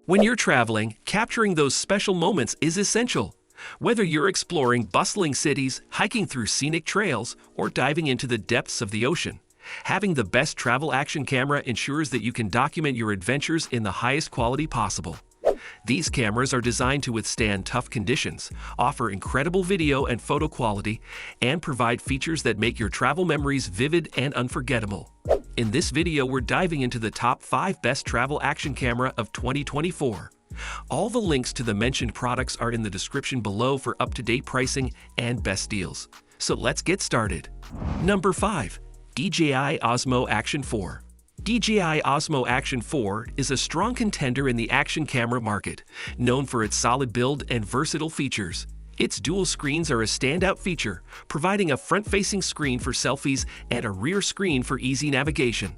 When you're traveling, capturing those special moments is essential. Whether you're exploring bustling cities, hiking through scenic trails, or diving into the depths of the ocean, having the best travel action camera ensures that you can document your adventures in the highest quality possible. These cameras are designed to withstand tough conditions, offer incredible video and photo quality, and provide features that make your travel memories vivid and unforgettable. In this video, we're diving into the top 5 best travel action camera of 2024. All the links to the mentioned products are in the description below for up-to-date pricing and best deals. So let's get started. Number 5. DJI Osmo Action 4. DJI Osmo Action 4 is a strong contender in the action camera market, known for its solid build and versatile features. Its dual screens are a standout feature, providing a front-facing screen for selfies and a rear screen for easy navigation.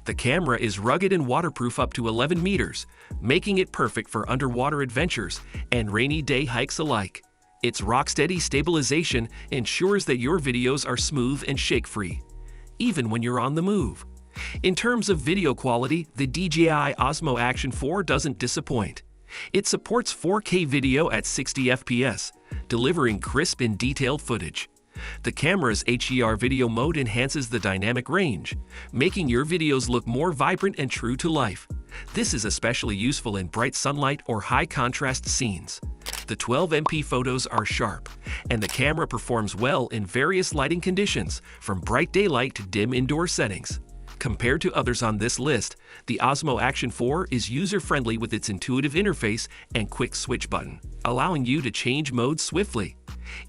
The camera is rugged and waterproof up to 11 meters, making it perfect for underwater adventures and rainy day hikes alike. Its rock-steady stabilization ensures that your videos are smooth and shake-free, even when you're on the move. In terms of video quality, the DJI Osmo Action 4 doesn't disappoint. It supports 4K video at 60 FPS, delivering crisp and detailed footage. The camera's HDR video mode enhances the dynamic range, making your videos look more vibrant and true to life. This is especially useful in bright sunlight or high-contrast scenes. The 12MP photos are sharp, and the camera performs well in various lighting conditions, from bright daylight to dim indoor settings. Compared to others on this list, the Osmo Action 4 is user-friendly with its intuitive interface and quick switch button, allowing you to change modes swiftly.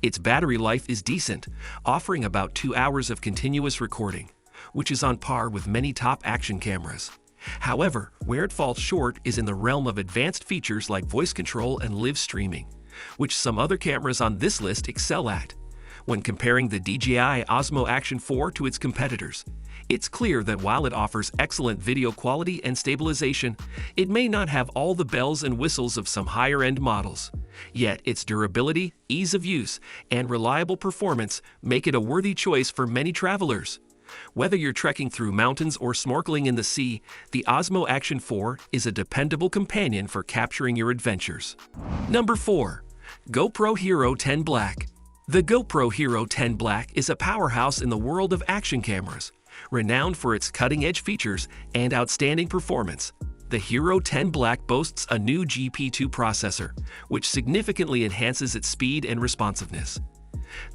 Its battery life is decent, offering about 2 hours of continuous recording, which is on par with many top action cameras. However, where it falls short is in the realm of advanced features like voice control and live streaming, which some other cameras on this list excel at. When comparing the DJI Osmo Action 4 to its competitors, it's clear that while it offers excellent video quality and stabilization, it may not have all the bells and whistles of some higher-end models. Yet its durability, ease of use, and reliable performance make it a worthy choice for many travelers. Whether you're trekking through mountains or snorkeling in the sea, the Osmo Action 4 is a dependable companion for capturing your adventures. Number 4. GoPro Hero 10 Black. The GoPro Hero 10 Black is a powerhouse in the world of action cameras, renowned for its cutting-edge features and outstanding performance. The Hero 10 Black boasts a new GP2 processor, which significantly enhances its speed and responsiveness.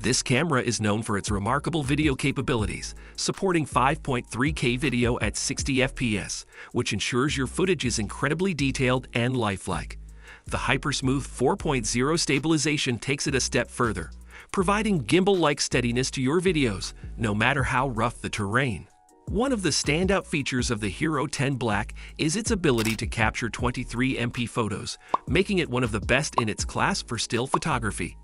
This camera is known for its remarkable video capabilities, supporting 5.3K video at 60 FPS, which ensures your footage is incredibly detailed and lifelike. The Hypersmooth 4.0 stabilization takes it a step further, providing gimbal-like steadiness to your videos, no matter how rough the terrain. One of the standout features of the Hero 10 Black is its ability to capture 23MP photos, making it one of the best in its class for still photography.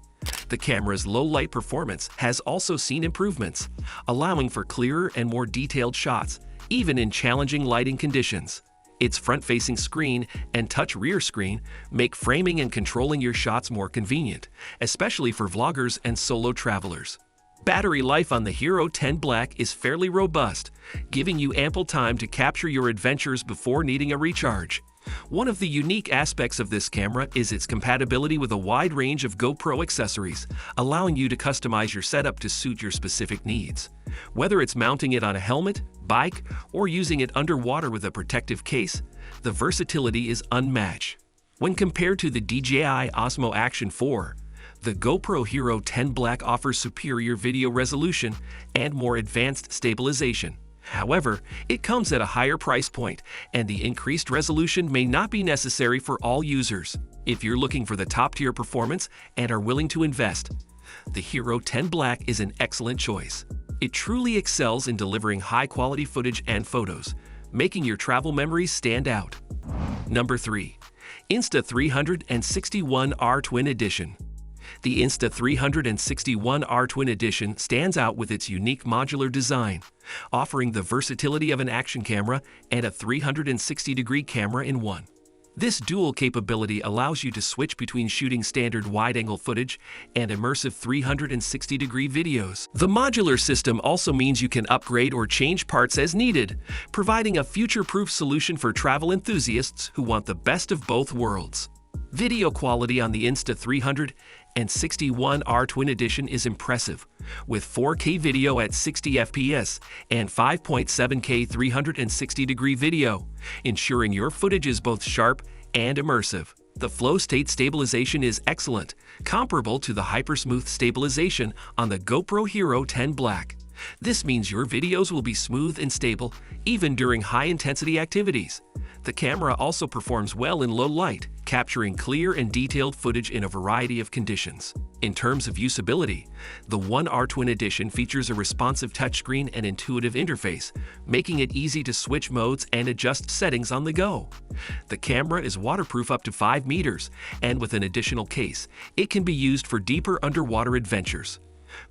The camera's low-light performance has also seen improvements, allowing for clearer and more detailed shots, even in challenging lighting conditions. Its front-facing screen and touch rear screen make framing and controlling your shots more convenient, especially for vloggers and solo travelers. Battery life on the Hero 10 Black is fairly robust, giving you ample time to capture your adventures before needing a recharge. One of the unique aspects of this camera is its compatibility with a wide range of GoPro accessories, allowing you to customize your setup to suit your specific needs. Whether it's mounting it on a helmet, bike, or using it underwater with a protective case, the versatility is unmatched. When compared to the DJI Osmo Action 4, the GoPro Hero 10 Black offers superior video resolution and more advanced stabilization. However, it comes at a higher price point, and the increased resolution may not be necessary for all users. If you're looking for the top-tier performance and are willing to invest, the Hero 10 Black is an excellent choice. It truly excels in delivering high-quality footage and photos, making your travel memories stand out. Number 3. Insta361R Twin Edition. The Insta361R Twin Edition stands out with its unique modular design, offering the versatility of an action camera and a 360-degree camera in one. This dual capability allows you to switch between shooting standard wide-angle footage and immersive 360-degree videos. The modular system also means you can upgrade or change parts as needed, providing a future-proof solution for travel enthusiasts who want the best of both worlds. Video quality on the Insta361R Twin Edition is impressive, with 4K video at 60 FPS and 5.7K 360-degree video, ensuring your footage is both sharp and immersive. The flow state stabilization is excellent, comparable to the hypersmooth stabilization on the GoPro Hero 10 Black. This means your videos will be smooth and stable even during high-intensity activities. The camera also performs well in low light, capturing clear and detailed footage in a variety of conditions. In terms of usability, the One R Twin Edition features a responsive touchscreen and intuitive interface, making it easy to switch modes and adjust settings on the go. The camera is waterproof up to 5 meters, and with an additional case, it can be used for deeper underwater adventures.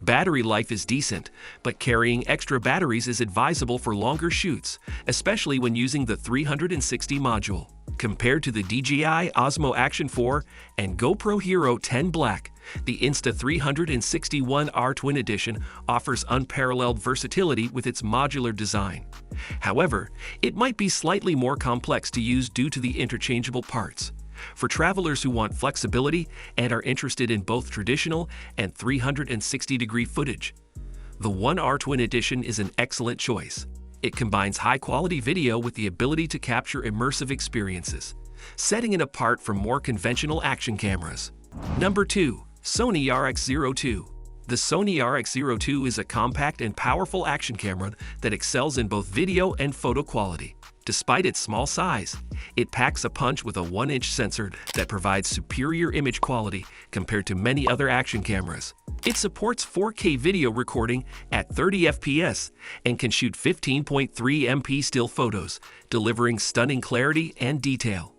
Battery life is decent, but carrying extra batteries is advisable for longer shoots, especially when using the 360 module. Compared to the DJI Osmo Action 4 and GoPro Hero 10 Black, the Insta361R Twin Edition offers unparalleled versatility with its modular design. However, it might be slightly more complex to use due to the interchangeable parts. For travelers who want flexibility and are interested in both traditional and 360-degree footage, the One R Twin Edition is an excellent choice. It combines high-quality video with the ability to capture immersive experiences, setting it apart from more conventional action cameras. Number 2. Sony RX02. The Sony RX02 is a compact and powerful action camera that excels in both video and photo quality. Despite its small size, it packs a punch with a 1-inch sensor that provides superior image quality compared to many other action cameras. It supports 4K video recording at 30 FPS and can shoot 15.3 MP still photos, delivering stunning clarity and detail.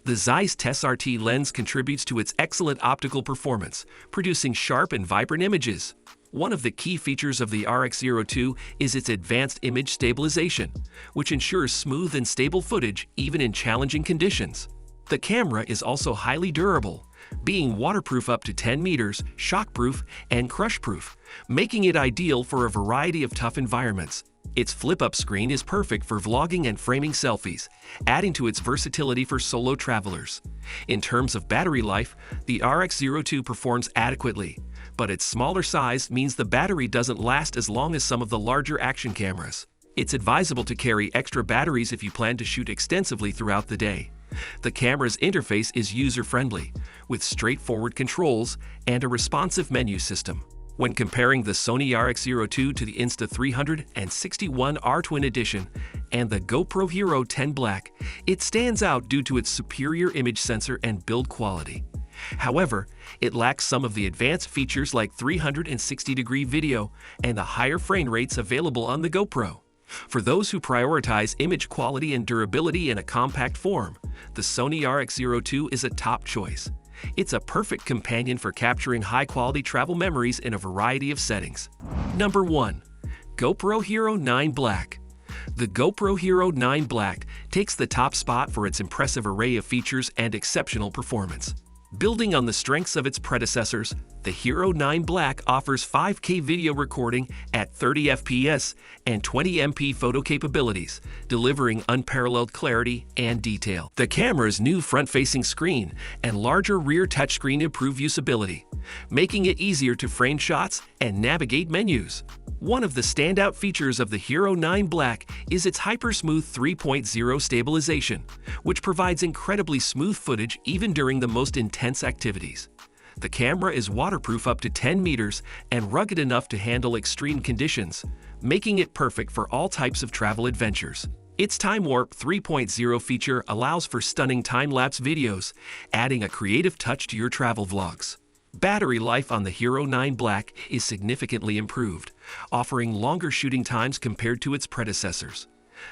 The Zeiss TESRT lens contributes to its excellent optical performance, producing sharp and vibrant images. One of the key features of the RX02 is its advanced image stabilization, which ensures smooth and stable footage even in challenging conditions. The camera is also highly durable, being waterproof up to 10 meters, shockproof, and crushproof, making it ideal for a variety of tough environments. Its flip-up screen is perfect for vlogging and framing selfies, adding to its versatility for solo travelers. In terms of battery life, the RX02 performs adequately, but its smaller size means the battery doesn't last as long as some of the larger action cameras. It's advisable to carry extra batteries if you plan to shoot extensively throughout the day. The camera's interface is user-friendly, with straightforward controls and a responsive menu system. When comparing the Sony RX02 to the Insta361R Twin Edition and the GoPro Hero 10 Black, it stands out due to its superior image sensor and build quality. However, it lacks some of the advanced features like 360-degree video and the higher frame rates available on the GoPro. For those who prioritize image quality and durability in a compact form, the Sony RX02 is a top choice. It's a perfect companion for capturing high-quality travel memories in a variety of settings. Number 1. GoPro Hero 9 Black. The GoPro Hero 9 Black takes the top spot for its impressive array of features and exceptional performance. Building on the strengths of its predecessors, the Hero 9 Black offers 5K video recording at 30 FPS and 20 MP photo capabilities, delivering unparalleled clarity and detail. The camera's new front-facing screen and larger rear touchscreen improve usability, making it easier to frame shots and navigate menus. One of the standout features of the Hero 9 Black is its Hypersmooth 3.0 stabilization, which provides incredibly smooth footage even during the most intense activities. The camera is waterproof up to 10 meters and rugged enough to handle extreme conditions, making it perfect for all types of travel adventures. Its Time Warp 3.0 feature allows for stunning time-lapse videos, adding a creative touch to your travel vlogs. Battery life on the Hero 9 Black is significantly improved, offering longer shooting times compared to its predecessors.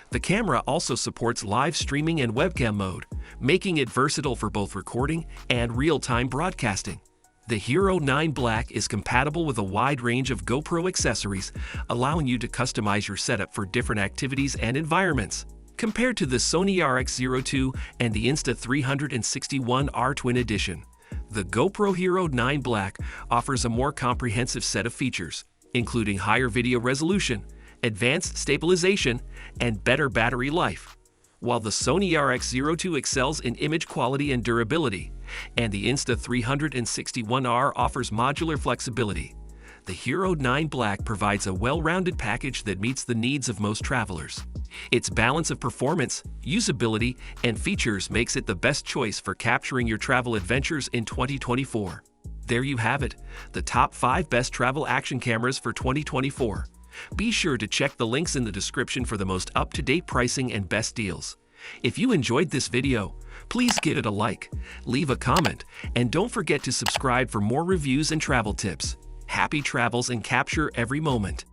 The camera also supports live streaming and webcam mode, making it versatile for both recording and real-time broadcasting. The Hero 9 Black is compatible with a wide range of GoPro accessories, allowing you to customize your setup for different activities and environments. Compared to the Sony RX02 and the Insta361R Twin Edition, the GoPro Hero 9 Black offers a more comprehensive set of features, including higher video resolution, advanced stabilization, and better battery life. While the Sony RX02 excels in image quality and durability, and the Insta361R offers modular flexibility, the Hero 9 Black provides a well-rounded package that meets the needs of most travelers. Its balance of performance, usability, and features makes it the best choice for capturing your travel adventures in 2024. There you have it, the top 5 best travel action cameras for 2024. Be sure to check the links in the description for the most up-to-date pricing and best deals. If you enjoyed this video, please give it a like, leave a comment, and don't forget to subscribe for more reviews and travel tips. Happy travels and capture every moment.